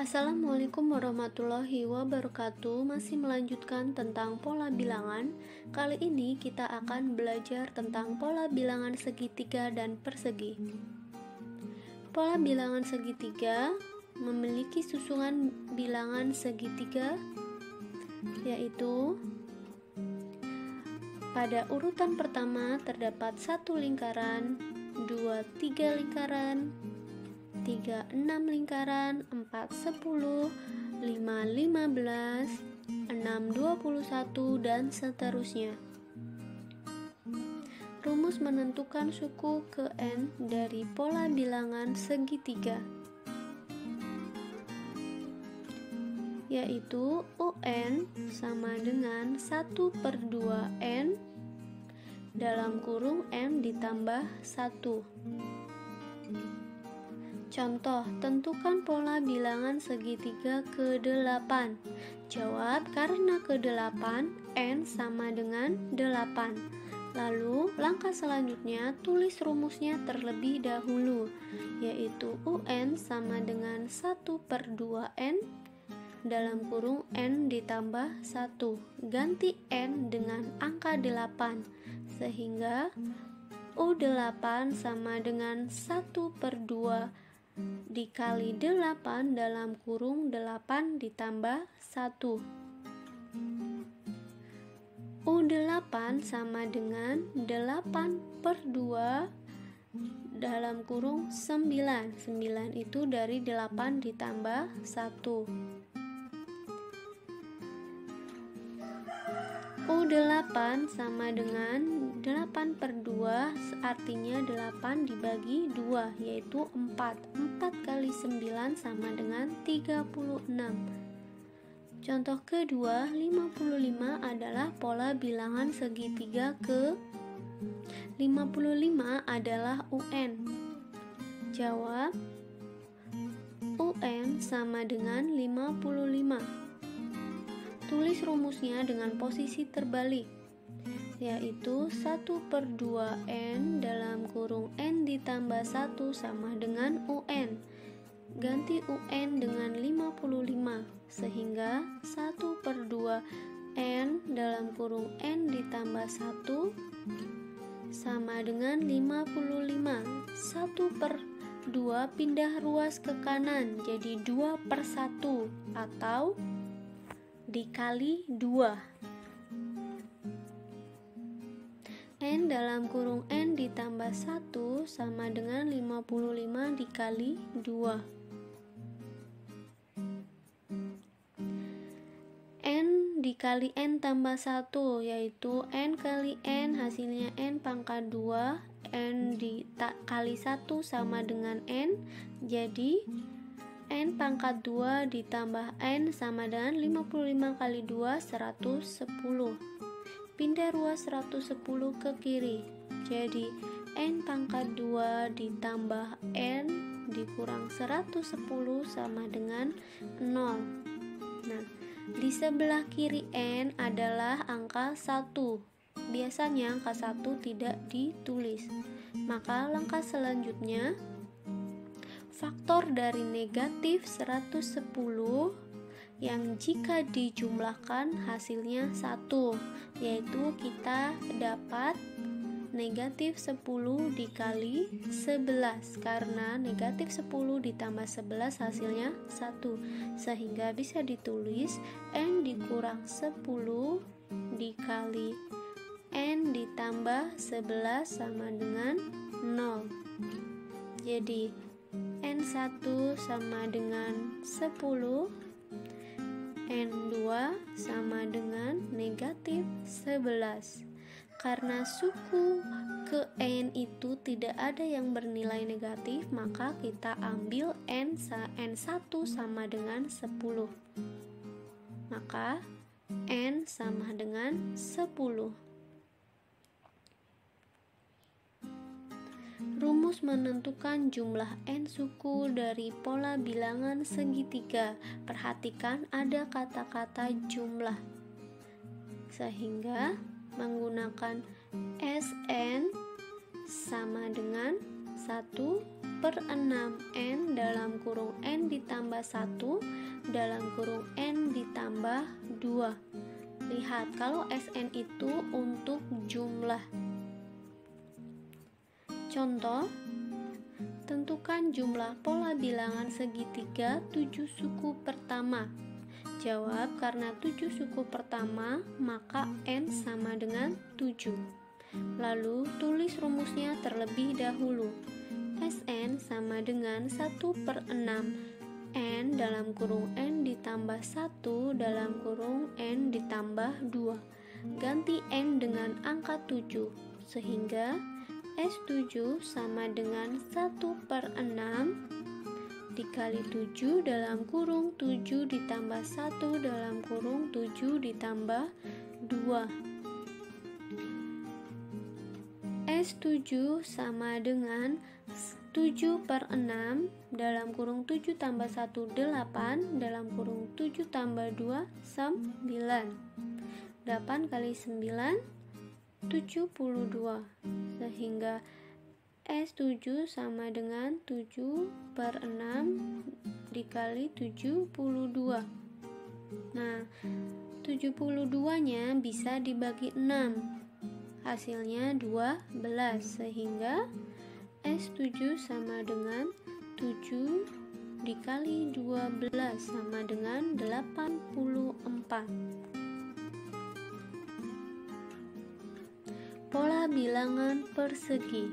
Assalamualaikum warahmatullahi wabarakatuh. Masih melanjutkan tentang pola bilangan. Kali ini kita akan belajar tentang pola bilangan segitiga dan persegi. Pola bilangan segitiga memiliki susunan bilangan segitiga, yaitu pada urutan pertama terdapat 1 lingkaran, 2 3 lingkaran, 3 6 lingkaran, 4 10, 5 15, 6 21, dan seterusnya. Rumus menentukan suku ke n dari pola bilangan segitiga, yaitu UN sama dengan 1/2n dalam kurung n ditambah 1. Contoh, tentukan pola bilangan segitiga ke-8. Jawab, karena ke-8 n sama dengan 8. Lalu, langkah selanjutnya tulis rumusnya terlebih dahulu, yaitu UN sama dengan 1/2n dalam kurung n ditambah 1. Ganti n dengan angka 8, sehingga U8 sama dengan 1/2 dikali 8 dalam kurung 8 ditambah 1. U8 sama dengan 8/2 dalam kurung 9. 9 itu dari 8 ditambah 1. U8 sama dengan 8/2, artinya 8 dibagi 2, yaitu 4. 4 kali 9 sama dengan 36. Contoh kedua, 55 adalah pola bilangan segitiga ke 55 adalah UN. Jawab, UN sama dengan 55. Tulis rumusnya dengan posisi terbalik, yaitu 1/2n dalam kurung n ditambah 1 sama dengan UN. Ganti UN dengan 55, sehingga 1/2n dalam kurung n ditambah 1 sama dengan 55. 1/2 pindah ruas ke kanan jadi 2/1 atau dikali 2. N dalam kurung n ditambah 1 sama dengan 55 dikali 2. N dikali n tambah 1, yaitu n kali n, hasilnya n pangkat 2. N dikali 1 sama dengan n, jadi n pangkat 2 ditambah n sama dengan 55 kali 2, 110. Pindah ruas 110 ke kiri, jadi n pangkat 2 ditambah n dikurang 110 sama dengan 0. Nah, di sebelah kiri n adalah angka 1. Biasanya angka 1 tidak ditulis. Maka langkah selanjutnya, faktor dari negatif 110 yang jika dijumlahkan hasilnya 1, yaitu kita dapat negatif 10 dikali 11, karena negatif 10 ditambah 11 hasilnya 1, sehingga bisa ditulis n dikurang 10 dikali n ditambah 11 sama dengan 0. Jadi N1 sama dengan 10, N2 sama dengan negatif 11. Karena suku ke N itu tidak ada yang bernilai negatif, maka kita ambil N1 sama dengan 10. Maka N sama dengan 10. Rumus menentukan jumlah n suku dari pola bilangan segitiga. Perhatikan ada kata-kata jumlah, sehingga menggunakan Sn sama dengan 1/6 dalam kurung N ditambah 1 dalam kurung N ditambah 2. Lihat, kalau Sn itu untuk jumlah. Contoh, tentukan jumlah pola bilangan segitiga 7 suku pertama. Jawab, karena 7 suku pertama, maka N sama dengan 7. Lalu, tulis rumusnya terlebih dahulu. Sn sama dengan 1/6 N dalam kurung N ditambah 1 dalam kurung N ditambah 2. Ganti N dengan angka 7, sehingga S7 sama dengan 1/6 dikali 7 dalam kurung 7 ditambah 1 dalam kurung 7 ditambah 2. S7 sama dengan 7/6 dalam kurung 7 tambah 1 8 dalam kurung 7 tambah 2 9. 8 kali 9 72, sehingga S7 sama dengan 7/6 dikali 72. Nah, 72-nya bisa dibagi 6, hasilnya 12, sehingga S7 sama dengan 7 dikali 12 sama dengan 84. Pola bilangan persegi.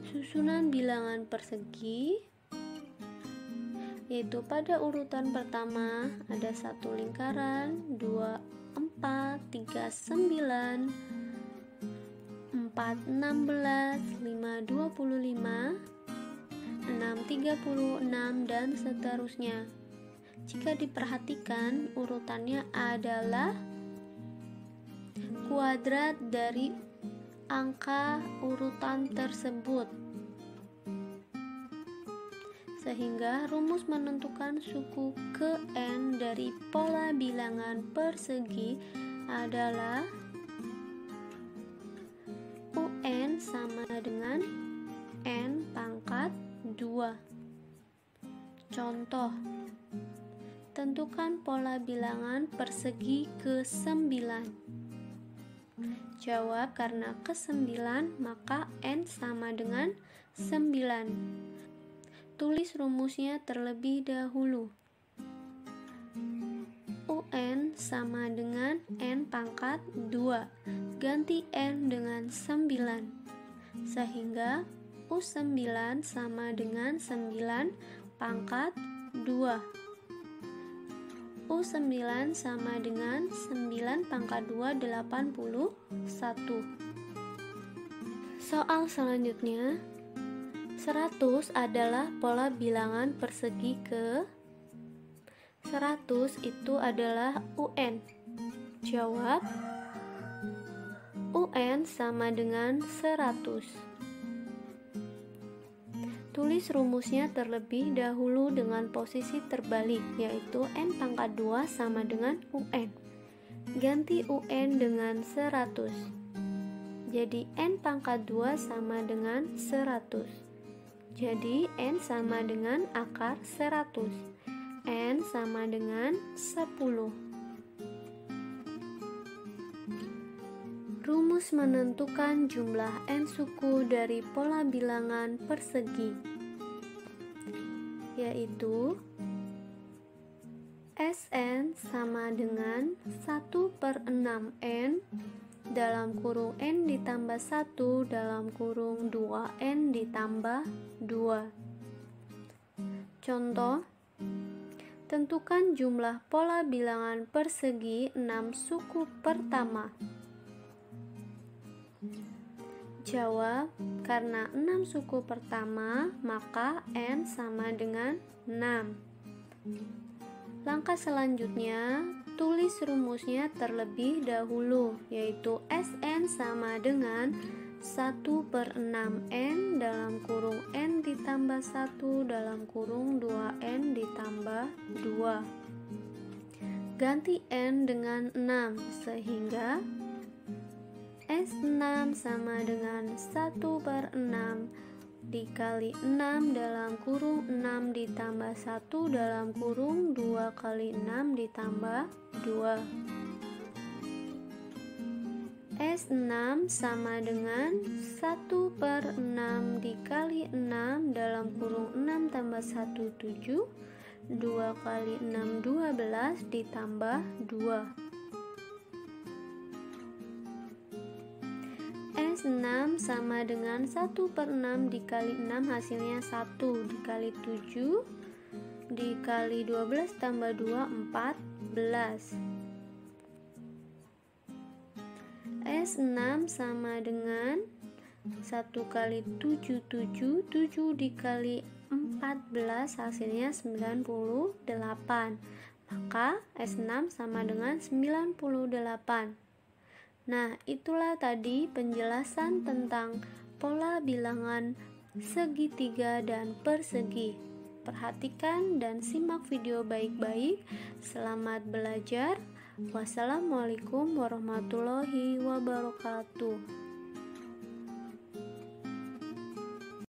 Susunan bilangan persegi yaitu pada urutan pertama ada 1 lingkaran, 2, 4, 3, 9, 4, 16, 5, 25, 6, 36, dan seterusnya. Jika diperhatikan, urutannya adalah kuadrat dari angka urutan tersebut. Sehingga rumus menentukan suku ke N dari pola bilangan persegi adalah UN sama dengan N pangkat 2. Contoh, tentukan pola bilangan persegi ke-9. Jawab, karena ke-9 maka N sama dengan 9. Tulis rumusnya terlebih dahulu. UN sama dengan N pangkat 2. Ganti N dengan 9, sehingga U9 sama dengan 9 pangkat 2. U9 sama dengan 9 pangkat 2, 81. Soal selanjutnya, 100 adalah pola bilangan persegi ke 100 itu adalah UN. Jawab, UN sama dengan 100. Tulis rumusnya terlebih dahulu dengan posisi terbalik, yaitu N pangkat 2 sama dengan UN. Ganti UN dengan 100. Jadi N pangkat 2 sama dengan 100. Jadi N sama dengan akar 100. N sama dengan 10. Rumus menentukan jumlah N suku dari pola bilangan persegi, yaitu Sn sama dengan 1/6 N dalam kurung N ditambah 1 dalam kurung 2N ditambah 2. Contoh, tentukan jumlah pola bilangan persegi 6 suku pertama. Jawab, karena 6 suku pertama, maka N sama dengan 6. Langkah selanjutnya, tulis rumusnya terlebih dahulu, yaitu Sn sama dengan 1/6 N dalam kurung N ditambah 1 dalam kurung 2N ditambah 2. Ganti N dengan 6, sehingga S6 sama dengan 1/6 dikali 6 dalam kurung 6 ditambah 1 dalam kurung 2 kali 6 ditambah 2. S6 sama dengan 1/6 dikali 6 dalam kurung 6 tambah 1 7, 2 kali 6 12 ditambah 2. S6 sama dengan 1/6 dikali 6 hasilnya 1 dikali 7 dikali 12 tambah 2 14. S6 sama dengan 1 kali 7 7, 7 dikali 14 hasilnya 98. Maka S6 sama dengan 98. Nah, itulah tadi penjelasan tentang pola bilangan segitiga dan persegi. Perhatikan dan simak video baik-baik. Selamat belajar. Wassalamualaikum warahmatullahi wabarakatuh.